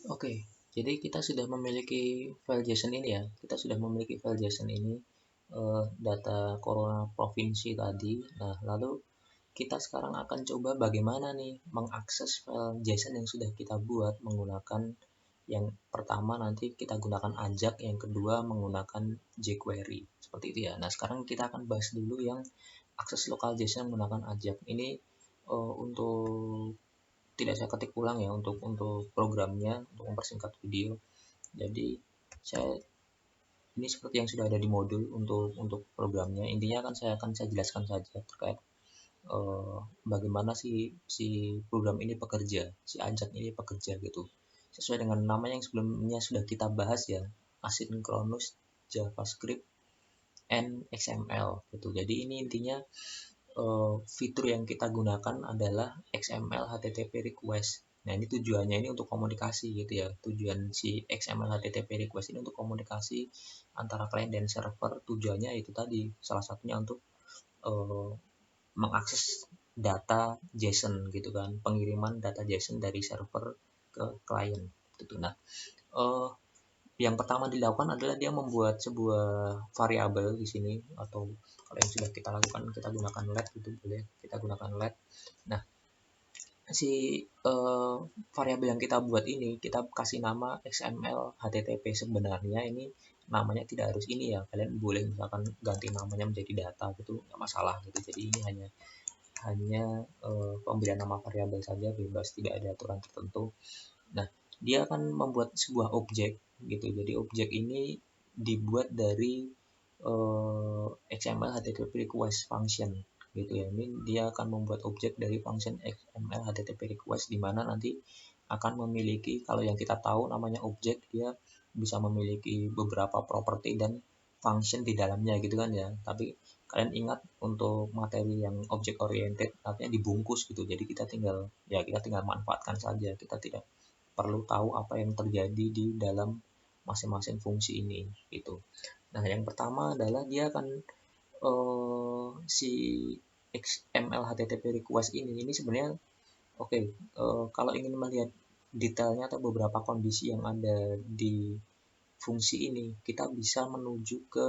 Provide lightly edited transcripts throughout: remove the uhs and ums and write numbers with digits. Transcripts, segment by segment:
Oke, jadi kita sudah memiliki file JSON ini ya. Kita sudah memiliki file JSON ini, data corona provinsi tadi. Nah, lalu kita sekarang akan coba bagaimana nih mengakses file JSON yang sudah kita buat menggunakan yang pertama nanti kita gunakan AJAX, yang kedua menggunakan jQuery. Seperti itu ya. Nah, sekarang kita akan bahas dulu yang akses lokal JSON menggunakan AJAX. Ini untuk tidak saya ketik ulang ya untuk programnya untuk mempersingkat video. Jadi saya ini seperti yang sudah ada di modul untuk programnya. Intinya saya jelaskan saja terkait bagaimana si program ini bekerja, si Ajax ini bekerja gitu. Sesuai dengan nama yang sebelumnya sudah kita bahas ya, asynchronous JavaScript and XML gitu. Jadi ini intinya fitur yang kita gunakan adalah XML HTTP request. Nah, ini tujuannya ini untuk komunikasi gitu ya. Tujuan si XML HTTP request ini untuk komunikasi antara klien dan server. Tujuannya itu tadi, salah satunya untuk uh, mengakses data JSON gitu kan, pengiriman data JSON dari server ke klien gitu. Nah, uh, yang pertama dilakukan adalah dia membuat sebuah variabel di sini, atau kalau yang sudah kita lakukan kita gunakan let gitu, boleh kita gunakan let. Nah, si variabel yang kita buat ini kita kasih nama XML HTTP. Sebenarnya ini namanya tidak harus ini ya, kalian boleh misalkan ganti namanya menjadi data gitu, nggak masalah gitu. Jadi ini hanya hanya pemberian nama variabel saja, bebas, tidak ada aturan tertentu. Nah, dia akan membuat sebuah objek gitu. Jadi objek ini dibuat dari XML HTTP request function gitu ya. Ini dia akan membuat objek dari function XML HTTP request, di mana nanti akan memiliki, kalau yang kita tahu namanya objek, dia bisa memiliki beberapa properti dan function di dalamnya gitu kan ya. Tapi kalian ingat untuk materi yang object oriented artinya dibungkus gitu. Jadi kita tinggal manfaatkan saja. Kita tidak perlu tahu apa yang terjadi di dalam masing-masing fungsi ini gitu. Nah, yang pertama adalah dia akan si XML HTTP request ini sebenarnya oke, kalau ingin melihat detailnya atau beberapa kondisi yang ada di fungsi ini, kita bisa menuju ke,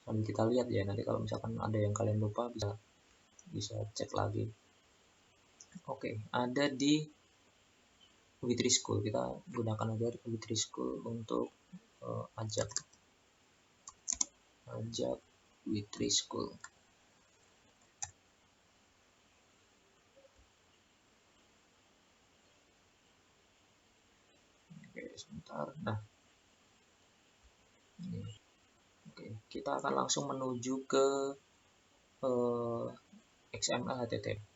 sambil kita lihat ya, nanti kalau misalkan ada yang kalian lupa bisa bisa cek lagi. Oke, ada di Witrischool. Kita gunakan aja Witrischool untuk ajak Witrischool. Oke, sebentar. Nah, ini. Oke, kita akan langsung menuju ke XML HTTP.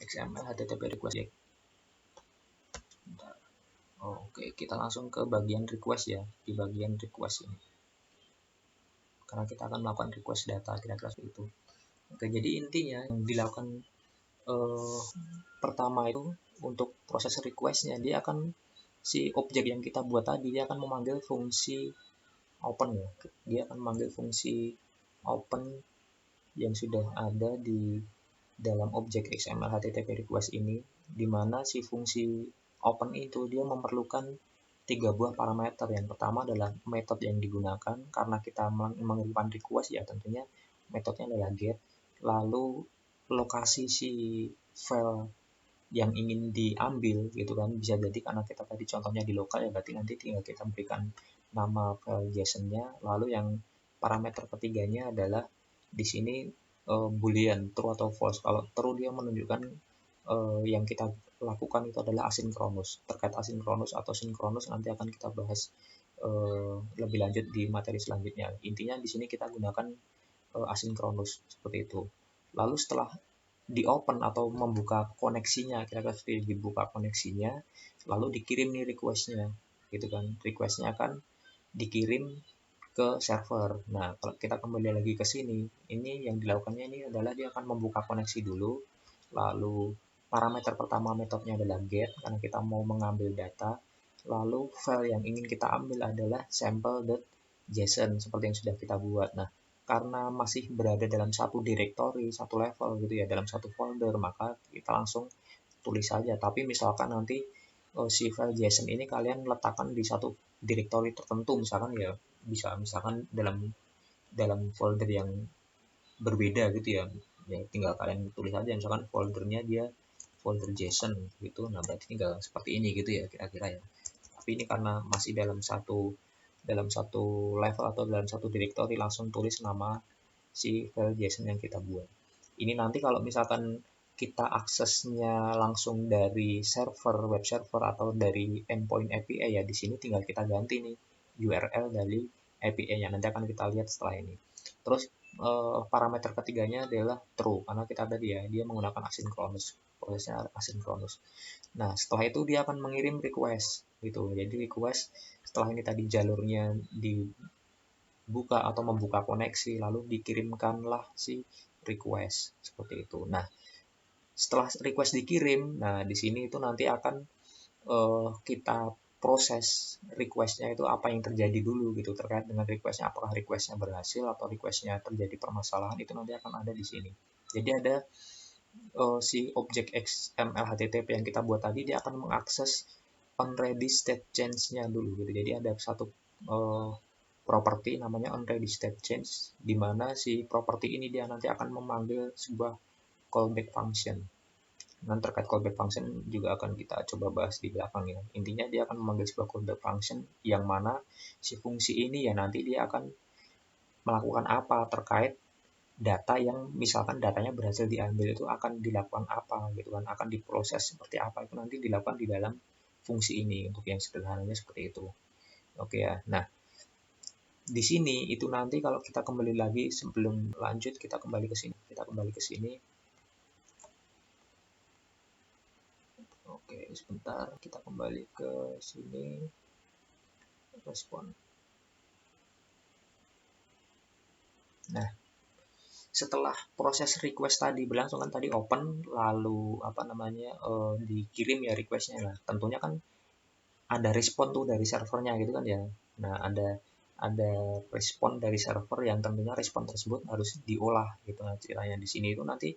XML HTTP request ya. Oke, kita langsung ke bagian request ya. Di bagian request ini, karena kita akan melakukan request data, kira-kira seperti itu. Oke, jadi intinya yang dilakukan pertama itu untuk proses requestnya, dia akan si objek yang kita buat tadi, dia akan memanggil fungsi open ya. Dia akan memanggil fungsi open yang sudah ada di dalam objek XML HTTP request ini, di mana si fungsi open itu dia memerlukan 3 buah parameter. Yang pertama adalah metode yang digunakan, karena kita mengirimkan request ya, tentunya metodenya adalah get. Lalu lokasi si file yang ingin diambil gitu kan, bisa jadi karena kita tadi contohnya di lokal ya, berarti nanti tinggal kita berikan nama file JSON-nya. Lalu yang parameter ketiganya adalah di sini boolean true atau false. Kalau true dia menunjukkan yang kita lakukan itu adalah asinkronus. Terkait asinkronus atau sinkronus nanti akan kita bahas lebih lanjut di materi selanjutnya. Intinya di sini kita gunakan asinkronus seperti itu. Lalu setelah di open atau membuka koneksinya, kira-kira seperti dibuka koneksinya, lalu dikirim nih requestnya gitu kan. Requestnya akan dikirim ke server. Nah, kalau kita kembali lagi ke sini, ini yang dilakukannya ini adalah dia akan membuka koneksi dulu. Lalu parameter pertama metodenya adalah get, karena kita mau mengambil data. Lalu file yang ingin kita ambil adalah sample.json seperti yang sudah kita buat. Nah, karena masih berada dalam satu directory, satu level gitu ya, dalam satu folder, maka kita langsung tulis saja. Tapi misalkan nanti si file JSON ini kalian letakkan di satu directory tertentu, misalkan ya bisa misalkan dalam folder yang berbeda gitu ya. Ya tinggal kalian tulis aja misalkan foldernya dia folder JSON gitu. Nah, berarti tinggal seperti ini gitu ya kira-kira ya. Tapi ini karena masih dalam satu level atau dalam satu directory, langsung tulis nama si file JSON yang kita buat. Ini nanti kalau misalkan kita aksesnya langsung dari server, web server atau dari endpoint API ya, di sini tinggal kita ganti nih URL dari API-nya. Nanti akan kita lihat setelah ini. Terus parameter ketiganya adalah true karena kita tadi ya dia menggunakan asynchronous, prosesnya asynchronous. Nah, setelah itu dia akan mengirim request gitu. Jadi request setelah ini tadi jalurnya dibuka atau membuka koneksi, lalu dikirimkanlah si request seperti itu. Nah, setelah request dikirim, nah di sini itu nanti akan kita proses requestnya itu apa yang terjadi dulu gitu terkait dengan requestnya, apakah requestnya berhasil atau requestnya terjadi permasalahan, itu nanti akan ada di sini. Jadi ada si objek XML HTTP yang kita buat tadi, dia akan mengakses onReady state change-nya dulu gitu. Jadi ada satu property namanya onReady state change, di mana si property ini dia nanti akan memanggil sebuah callback function. Dan terkait callback function juga akan kita coba bahas di belakang ya. Intinya dia akan memanggil sebuah callback function yang mana si fungsi ini ya nanti dia akan melakukan apa terkait data yang misalkan datanya berhasil diambil, itu akan dilakukan apa gitu kan, akan diproses seperti apa, itu nanti dilakukan di dalam fungsi ini. Untuk yang sederhananya seperti itu. Oke ya. Nah, di sini itu nanti kalau kita kembali lagi sebelum lanjut, kita kembali ke sini. Oke, sebentar kita kembali ke sini. Respon. Nah, setelah proses request tadi berlangsung kan, tadi open lalu dikirim ya requestnya lah. Tentunya kan ada respon tuh dari servernya gitu kan ya. Nah, ada respon dari server yang tentunya respon tersebut harus diolah gitu. Nah, ceritanya di sini itu nanti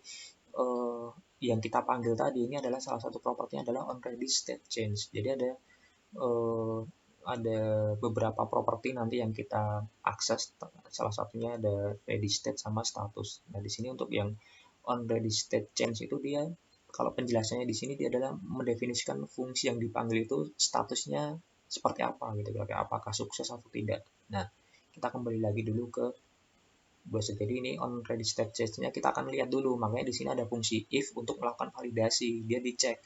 yang kita panggil tadi ini adalah salah satu propertinya adalah onReady state change. Jadi ada beberapa properti nanti yang kita akses, salah satunya ada ready state sama status. Nah, di sini untuk yang onReady state change itu dia, kalau penjelasannya di sini dia adalah mendefinisikan fungsi yang dipanggil itu statusnya seperti apa gitu, kira-kira apakah sukses atau tidak. Nah, kita kembali lagi dulu ke browser. Jadi ini onReady state change-nya kita akan lihat dulu. Makanya di sini ada fungsi if untuk melakukan validasi. Dia dicek.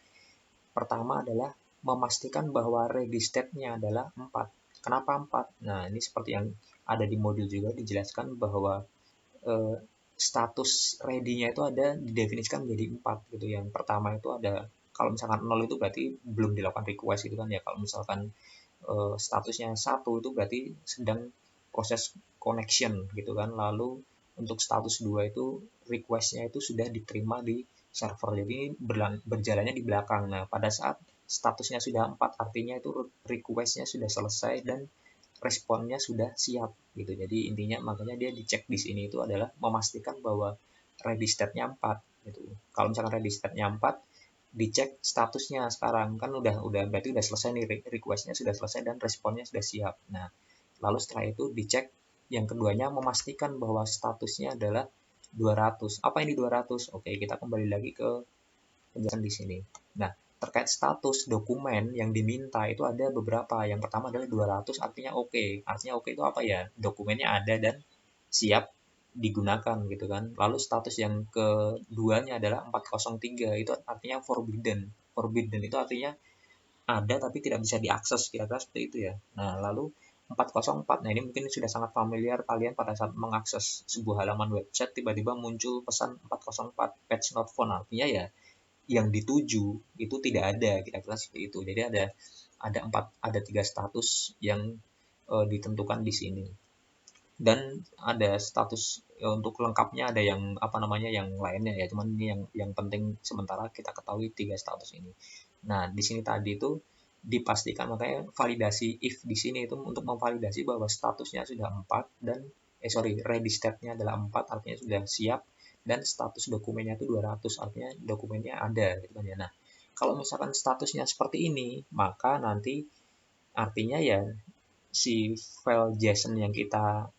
Pertama adalah memastikan bahwa ready state-nya adalah 4. Kenapa 4? Nah, ini seperti yang ada di modul juga dijelaskan bahwa status ready-nya itu ada didefinisikan menjadi 4 gitu. Yang pertama itu ada, kalau misalkan 0 itu berarti belum dilakukan request gitu kan ya. Kalau misalkan statusnya 1 itu berarti sedang proses connection gitu kan. Lalu untuk status 2 itu request-nya itu sudah diterima di server. Jadi berjalannya di belakang. Nah, pada saat statusnya sudah 4 artinya itu request-nya sudah selesai dan responnya sudah siap gitu. Jadi intinya makanya dia dicek di sini itu adalah memastikan bahwa ready state-nya 4 gitu. Kalau misalkan ready state-nya 4, dicek statusnya sekarang kan udah berarti udah selesai nih, request-nya sudah selesai dan responnya sudah siap. Nah, lalu setelah itu dicek yang keduanya, memastikan bahwa statusnya adalah 200. Apa ini 200? Oke, kita kembali lagi ke penjelasan di sini. Nah, terkait status dokumen yang diminta itu ada beberapa. Yang pertama adalah 200 artinya oke. Artinya oke itu apa ya? Dokumennya ada dan siap digunakan gitu kan. Lalu status yang keduanya adalah 403, itu artinya forbidden. Forbidden itu artinya ada tapi tidak bisa diakses, kira-kira seperti itu ya. Nah, lalu 404. Nah, ini mungkin sudah sangat familiar kalian pada saat mengakses sebuah halaman website tiba-tiba muncul pesan 404 page not found, artinya ya yang dituju itu tidak ada, kira-kira seperti itu. Jadi ada 3 status yang ditentukan di sini. Dan ada status untuk lengkapnya ada yang yang lainnya ya, cuman ini yang penting sementara kita ketahui 3 status ini. Nah, di sini tadi itu dipastikan, makanya validasi if di sini itu untuk memvalidasi bahwa statusnya sudah 4 dan ready state-nya adalah 4 artinya sudah siap, dan status dokumennya itu 200 artinya dokumennya ada gitu kan ya. Nah, kalau misalkan statusnya seperti ini, maka nanti artinya ya si file JSON yang kita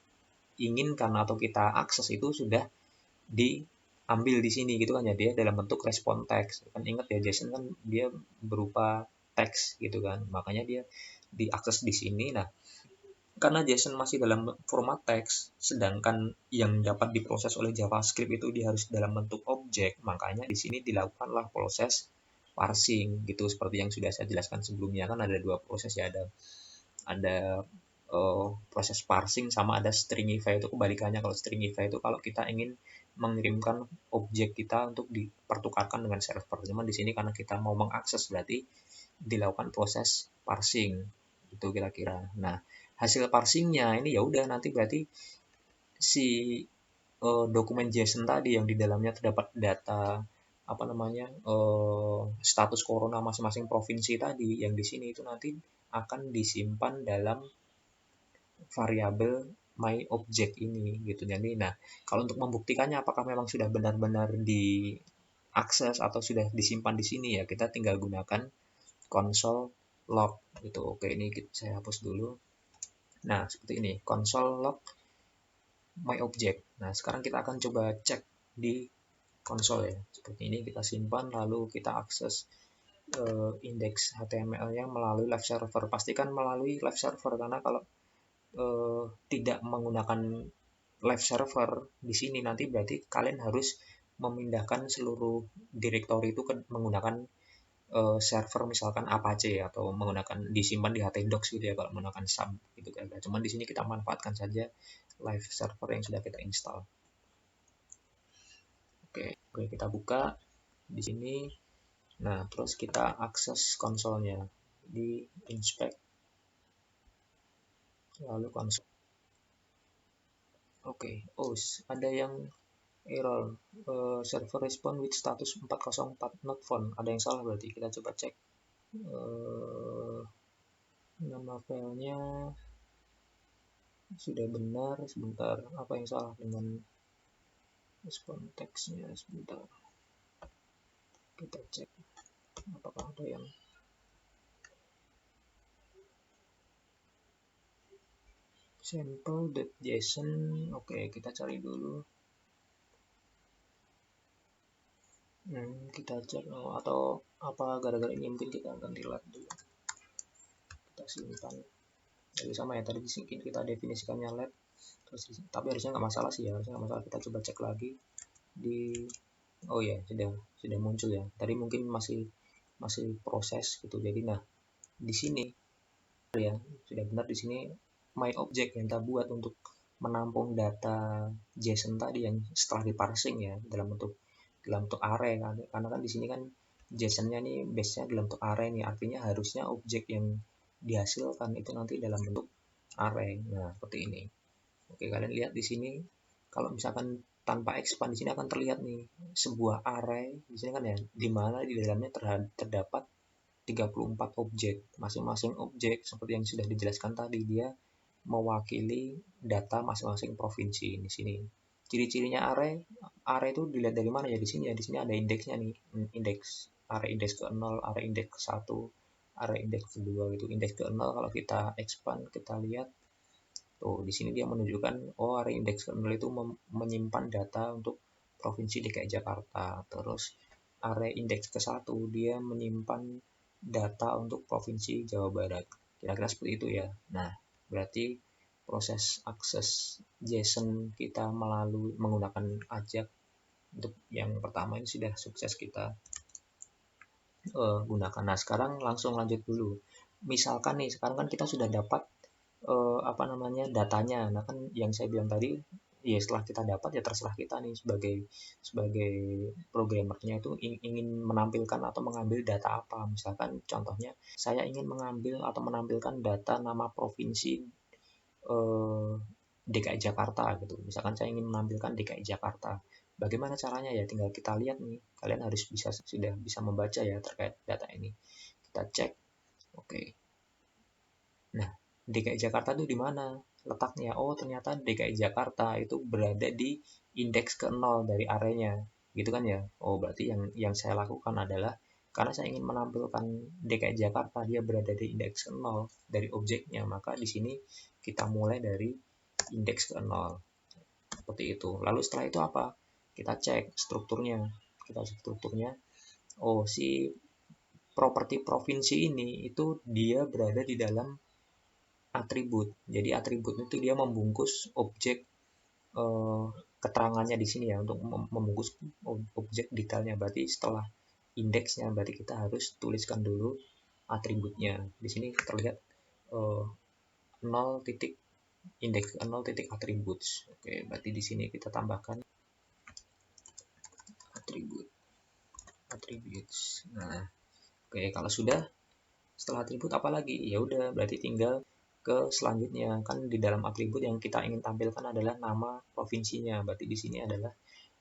inginkan atau kita akses itu sudah diambil di sini gitu kan ya, dia dalam bentuk respon teks. Kan ingat ya, JSON kan dia berupa teks gitu kan, makanya dia diakses di sini. Nah, karena JSON masih dalam format teks, sedangkan yang dapat diproses oleh JavaScript itu dia harus dalam bentuk objek, makanya di sini dilakukanlah proses parsing gitu, seperti yang sudah saya jelaskan sebelumnya. Kan ada dua proses ya, ada proses parsing sama ada stringify. Itu kebalikannya. Kalau stringify itu kalau kita ingin mengirimkan objek kita untuk dipertukarkan dengan server. Cuman di sini karena kita mau mengakses, berarti dilakukan proses parsing itu kira-kira. Nah, hasil parsingnya ini ya udah nanti berarti si dokumen JSON tadi yang di dalamnya terdapat data apa namanya status corona masing-masing provinsi tadi yang di sini itu nanti akan disimpan dalam variabel my object ini gitu. Jadi nah, kalau untuk membuktikannya apakah memang sudah benar-benar diakses atau sudah disimpan di sini, ya kita tinggal gunakan console log gitu. Oke, ini saya hapus dulu. Nah, seperti ini, console log my object. Nah, sekarang kita akan coba cek di konsol ya. Seperti ini kita simpan, lalu kita akses indeks HTML-nya melalui live server. Pastikan melalui live server, karena kalau tidak menggunakan live server di sini nanti berarti kalian harus memindahkan seluruh direktori itu menggunakan server misalkan Apache atau menggunakan disimpan di htdocs gitu ya kalau menggunakan sub gitu kan. Cuman di sini kita manfaatkan saja live server yang sudah kita install. Oke, kita buka di sini. Nah, terus kita akses konsolnya di inspect, lalu konsol. Oke, ada yang error server respond with status 404 not found. Ada yang salah berarti. Kita coba cek nama filenya sudah benar. Sebentar, apa yang salah dengan respon teksnya? Sebentar, kita cek apakah ada yang sample.json. Oke, kita cari dulu. Kita cek atau apa gara-gara ini mungkin kita akan delete dulu. Kita simpan. Jadi sama ya, tadi kita definisikannya lab. Terus, tapi harusnya nggak masalah sih ya, harusnya nggak masalah. Kita coba cek lagi di sudah muncul ya. Tadi mungkin masih proses gitu. Jadi nah di sini ya sudah benar, di sini my object yang kita buat untuk menampung data JSON tadi yang setelah diparsing ya dalam bentuk array kan. Karena kan di sini kan JSON-nya nih base-nya dalam bentuk array nih, artinya harusnya objek yang dihasilkan itu nanti dalam bentuk array. Nah, seperti ini. Oke, kalian lihat di sini kalau misalkan tanpa expand di sini akan terlihat nih sebuah array di sini kan ya, di mana di dalamnya terdapat 34 objek. Masing-masing objek seperti yang sudah dijelaskan tadi, dia mewakili data masing-masing provinsi di sini. Ciri-cirinya array itu dilihat dari mana ya? Di sini ya, di sini ada indeksnya nih. Array indeks ke-0, array indeks ke-1, array indeks ke-2 gitu. Indeks ke-0 kalau kita expand, kita lihat tuh di sini dia menunjukkan array indeks ke-0 itu menyimpan data untuk provinsi DKI Jakarta. Terus array indeks ke-1 dia menyimpan data untuk provinsi Jawa Barat. Kira-kira seperti itu ya. Nah, berarti proses akses JSON kita menggunakan AJAX untuk yang pertama ini sudah sukses kita gunakan. Nah, sekarang langsung lanjut dulu. Misalkan nih, sekarang kan kita sudah dapat datanya. Nah, kan yang saya bilang tadi ya setelah kita dapat ya terserah kita nih sebagai programmernya itu ingin menampilkan atau mengambil data apa. Misalkan contohnya saya ingin mengambil atau menampilkan data nama provinsi DKI Jakarta gitu. Misalkan saya ingin menampilkan DKI Jakarta. Bagaimana caranya ya? Tinggal kita lihat nih. Kalian harus sudah bisa membaca ya terkait data ini. Kita cek. Oke. Nah, DKI Jakarta itu di mana letaknya? Ternyata DKI Jakarta itu berada di indeks ke-0 dari arenya. Gitu kan ya? Berarti yang saya lakukan adalah Karena saya ingin menampilkan DKI Jakarta dia berada di indeks ke 0 dari objeknya, maka di sini kita mulai dari indeks ke 0 seperti itu. Lalu setelah itu apa? Kita cek strukturnya. Oh, si properti provinsi ini itu dia berada di dalam atribut. Jadi atribut itu dia membungkus objek keterangannya di sini ya, untuk membungkus objek detailnya. Berarti setelah indeksnya berarti kita harus tuliskan dulu atributnya. Di sini terlihat 0 titik indeks 0 titik attributes. Oke, berarti di sini kita tambahkan attributes. Nah, oke, kalau sudah setelah atribut apa lagi? Ya udah, berarti tinggal ke selanjutnya. Kan di dalam atribut yang kita ingin tampilkan adalah nama provinsinya. Berarti di sini adalah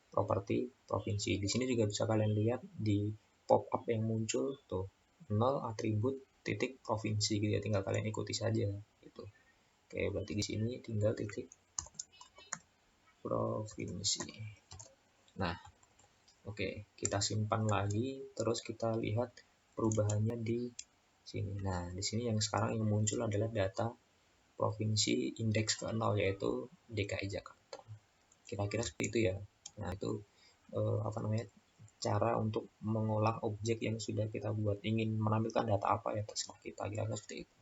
properti provinsi. Di sini juga bisa kalian lihat di pop up yang muncul tuh 0 atribut titik provinsi gitu ya, tinggal kalian ikuti saja gitu. Oke, berarti di sini tinggal titik provinsi. Nah, oke, kita simpan lagi, terus kita lihat perubahannya di sini. Nah, di sini yang sekarang yang muncul adalah data provinsi indeks ke-0 yaitu DKI Jakarta. Kira-kira seperti itu ya. Nah, itu cara untuk mengolah objek yang sudah kita buat. Ingin menampilkan data apa ya terserah kita, kira-kira seperti itu.